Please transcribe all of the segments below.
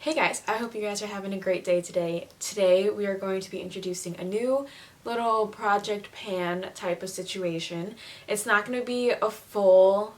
Hey guys, I hope you guys are having a great day today. Today we are going to be introducing a new little project pan type of situation. It's not going to be a full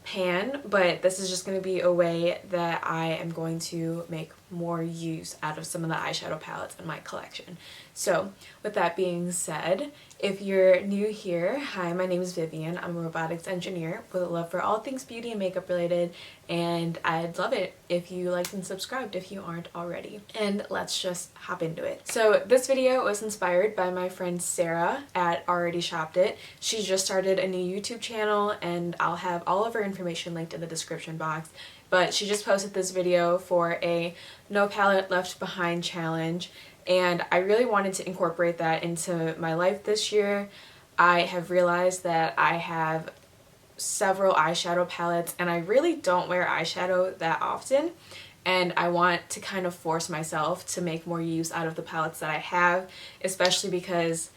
pan, but this is just going to be a way that I am going to make more use out of some of the eyeshadow palettes in my collection. So with that being said, if you're new here, hi, my name is Vivian. I'm a robotics engineer with a love for all things beauty and makeup related, and I'd love it if you liked and subscribed if you aren't already. And let's just hop into it. So this video was inspired by my friend Sarah at Already Shopped It. She just started a new YouTube channel, and I'll have all of her information linked in the description box. But she just posted this video for a No Palette Left Behind challenge, and I really wanted to incorporate that into my life this year. I have realized that I have several eyeshadow palettes and I really don't wear eyeshadow that often, and I want to kind of force myself to make more use out of the palettes that I have, especially because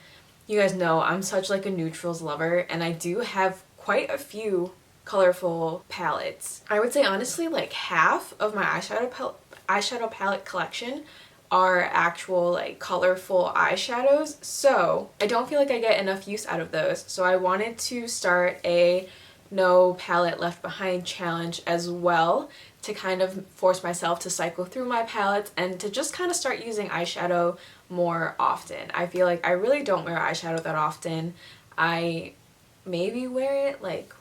you guys know I'm such like a neutrals lover, and I do have quite a few colorful palettes. I would say honestly like half of my eyeshadow palette collection are actual like colorful eyeshadows, so I don't feel like I get enough use out of those. So I wanted to start a No Palette Left Behind challenge as well to kind of force myself to cycle through my palettes and to just kind of start using eyeshadow more often. I feel like I really don't wear eyeshadow that often. I maybe wear it like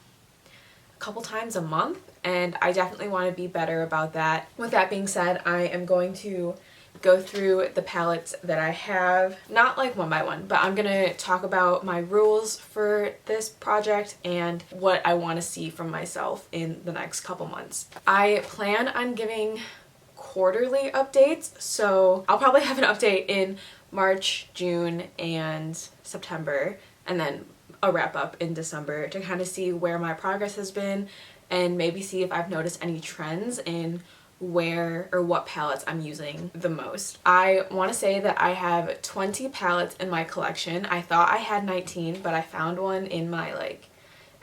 a couple times a month, and I definitely want to be better about that. With that being said, I am going to go through the palettes that I have, not like one by one, but I'm gonna talk about my rules for this project and what I want to see from myself in the next couple months. I plan on giving quarterly updates, so I'll probably have an update in March, June, and September, and then a wrap up in December to kind of see where my progress has been and maybe see if I've noticed any trends in where or what palettes I'm using the most. I want to say that I have 20 palettes in my collection. I thought I had 19, but I found one in my like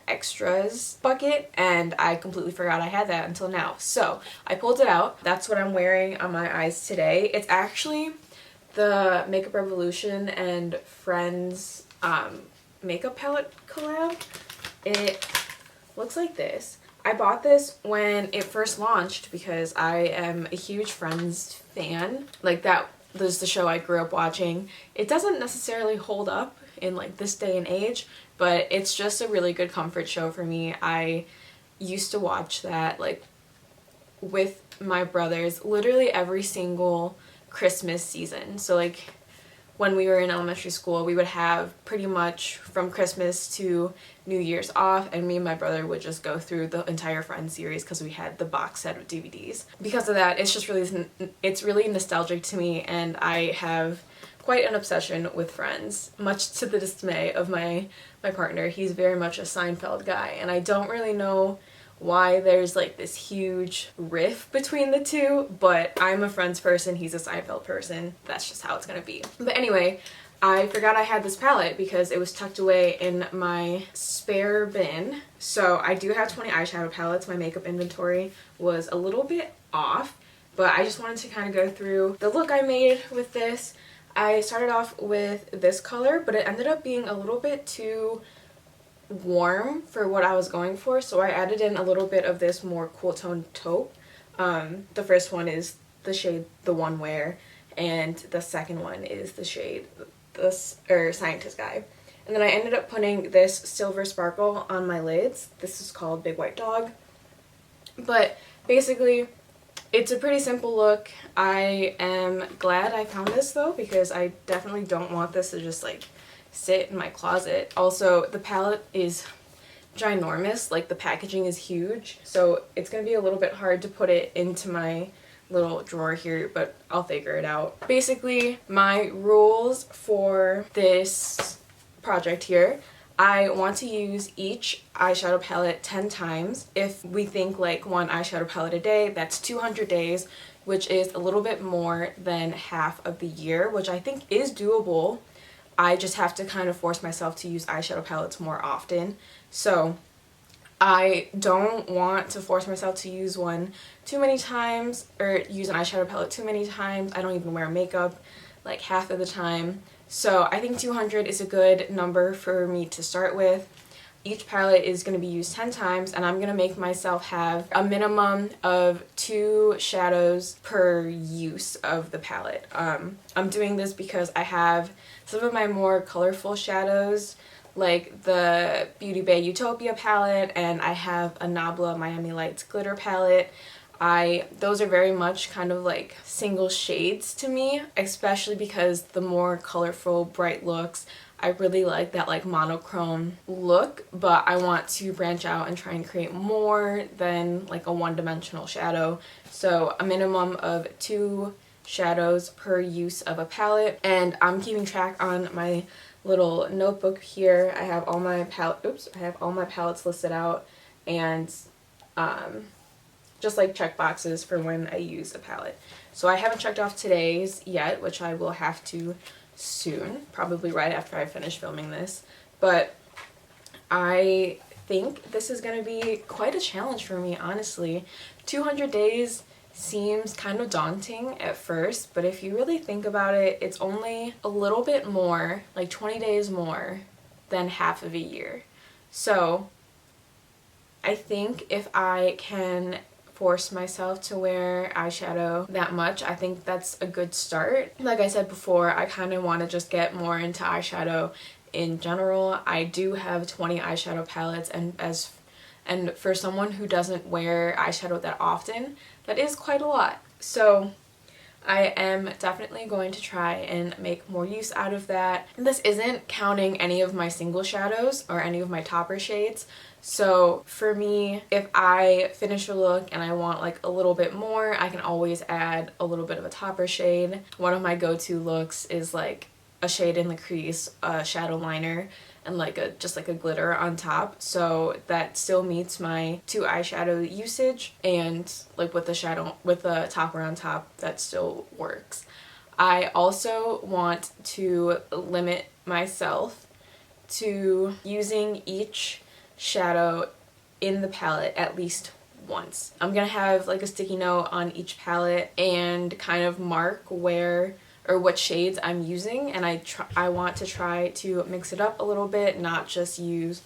extras bucket and I completely forgot I had that until now. So I pulled it out. That's what I'm wearing on my eyes today. It's actually the Makeup Revolution and Friends makeup palette collab. It looks like this. I bought this when it first launched because I am a huge Friends fan. Like that was the show I grew up watching. It doesn't necessarily hold up in like this day and age, but it's just a really good comfort show for me. I used to watch that like with my brothers literally every single Christmas season. So like when we were in elementary school, we would have pretty much from Christmas to New Year's off, and me and my brother would just go through the entire Friends series because we had the box set of DVDs. Because of that, it's really nostalgic to me, and I have quite an obsession with Friends, much to the dismay of my partner. He's very much a Seinfeld guy, and I don't really know why there's like this huge rift between the two, but I'm a Friends person, he's a Seinfeld person. That's just how it's gonna be. But anyway, I forgot I had this palette because it was tucked away in my spare bin. So I do have 20 eyeshadow palettes. My makeup inventory was a little bit off, but I just wanted to kind of go through the look I made with this. I started off with this color, but it ended up being a little bit too warm for what I was going for, so I added in a little bit of this more cool tone taupe. The first one is the shade The One Wear, and the second one is the shade Scientist Guy. And then I ended up putting this silver sparkle on my lids. This is called Big White Dog. But basically, it's a pretty simple look. I am glad I found this though, because I definitely don't want this to just like sit in my closet. Also, the palette is ginormous, like the packaging is huge, so it's gonna be a little bit hard to put it into my little drawer here, but I'll figure it out. Basically, my rules for this project here, I want to use each eyeshadow palette 10 times. If we think like one eyeshadow palette a day, that's 200 days, which is a little bit more than half of the year, which I think is doable. I just have to kind of force myself to use eyeshadow palettes more often. So I don't want to force myself to use one too many times or use an eyeshadow palette too many times. I don't even wear makeup like half of the time. So I think 200 is a good number for me to start with. Each palette is going to be used 10 times, and I'm going to make myself have a minimum of 2 shadows per use of the palette. I'm doing this because I have some of my more colorful shadows, like the Beauty Bay Utopia palette, and I have a Nabla Miami Lights glitter palette. Those are very much kind of like single shades to me, especially because the more colorful, bright looks, I really like that like monochrome look, but I want to branch out and try and create more than like a one-dimensional shadow. So a minimum of 2 shadows per use of a palette, and I'm keeping track on my little notebook here. I have all my palettes listed out, and just like check boxes for when I use a palette. So I haven't checked off today's yet, which I will have to soon, probably right after I finish filming this. But I think this is going to be quite a challenge for me, honestly. 200 days seems kind of daunting at first, but if you really think about it, it's only a little bit more, like 20 days more than half of a year. So I think if I can force myself to wear eyeshadow that much, I think that's a good start. Like I said before, I kind of want to just get more into eyeshadow in general. I do have 20 eyeshadow palettes, and for someone who doesn't wear eyeshadow that often, that is quite a lot. So I am definitely going to try and make more use out of that. This isn't counting any of my single shadows or any of my topper shades. So for me, if I finish a look and I want like a little bit more, I can always add a little bit of a topper shade. One of my go-to looks is like a shade in the crease, a shadow liner, and like just like a glitter on top. So that still meets my 2 eyeshadow usage, and like with the topper on top, that still works. I also want to limit myself to using each shadow in the palette at least once. I'm gonna have like a sticky note on each palette and kind of mark where or what shades I'm using, and I want to try to mix it up a little bit, not just use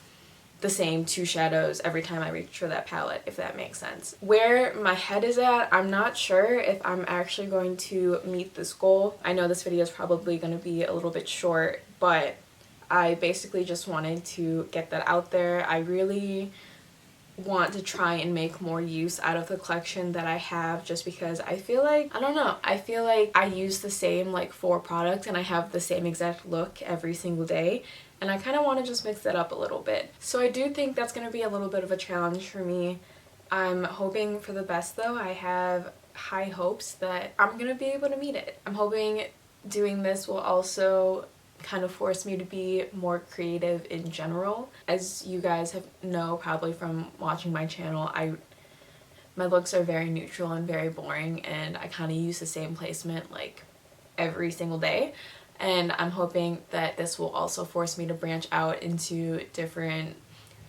the same 2 shadows every time I reach for that palette, if that makes sense. Where my head is at, I'm not sure if I'm actually going to meet this goal. I know this video is probably going to be a little bit short, but I basically just wanted to get that out there. I really want to try and make more use out of the collection that I have, just because I feel like, I don't know, I feel like I use the same like 4 products and I have the same exact look every single day, and I kind of want to just mix it up a little bit. So I do think that's going to be a little bit of a challenge for me. I'm hoping for the best though. I have high hopes that I'm going to be able to meet it. I'm hoping doing this will also kind of forced me to be more creative in general. As you guys know probably from watching my channel, my looks are very neutral and very boring, and I kind of use the same placement like every single day, and I'm hoping that this will also force me to branch out into different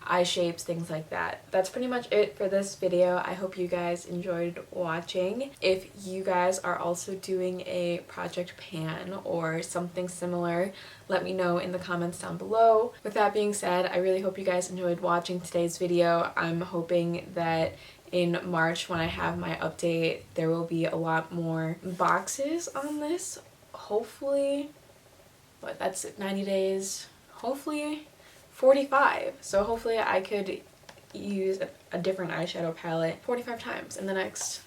eye shapes, things like that. That's pretty much it for this video. I hope you guys enjoyed watching. If you guys are also doing a project pan or something similar, let me know in the comments down below. With that being said, I really hope you guys enjoyed watching today's video. I'm hoping that in March, when I have my update, there will be a lot more boxes on this. Hopefully, but that's 90 days, hopefully 45. So hopefully I could use a different eyeshadow palette 45 times in the next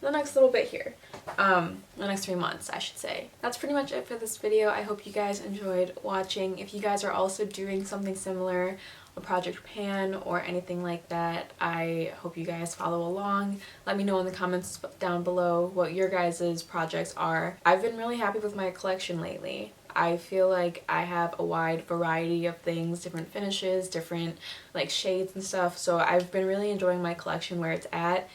little bit here. The next 3 months, I should say. That's pretty much it for this video. I hope you guys enjoyed watching. If you guys are also doing something similar, a project pan or anything like that, I hope you guys follow along. Let me know in the comments down below what your guys' projects are. I've been really happy with my collection lately. I feel like I have a wide variety of things, different finishes, different like shades and stuff, so I've been really enjoying my collection where it's at,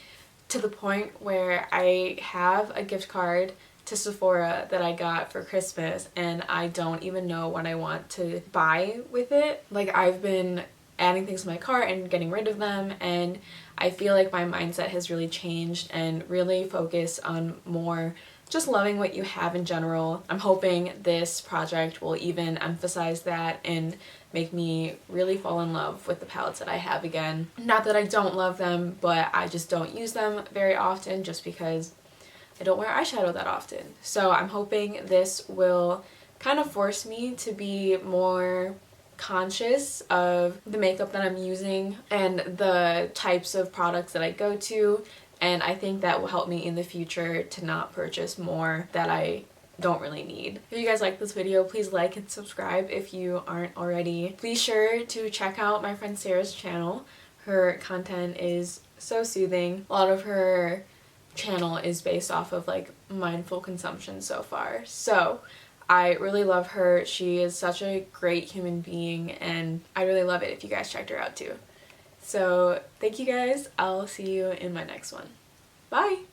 to the point where I have a gift card to Sephora that I got for Christmas, and I don't even know what I want to buy with it. Like, I've been adding things to my cart and getting rid of them, and I feel like my mindset has really changed and really focused on more just loving what you have in general. I'm hoping this project will even emphasize that and make me really fall in love with the palettes that I have again. Not that I don't love them, but I just don't use them very often just because I don't wear eyeshadow that often. So I'm hoping this will kind of force me to be more conscious of the makeup that I'm using and the types of products that I go to, and I think that will help me in the future to not purchase more that I don't really need. If you guys like this video, please like and subscribe if you aren't already. Be sure to check out my friend Sarah's channel. Her content is so soothing. A lot of her channel is based off of like mindful consumption so far. So I really love her. She is such a great human being, and I really love it if you guys checked her out too. So thank you guys. I'll see you in my next one. Bye!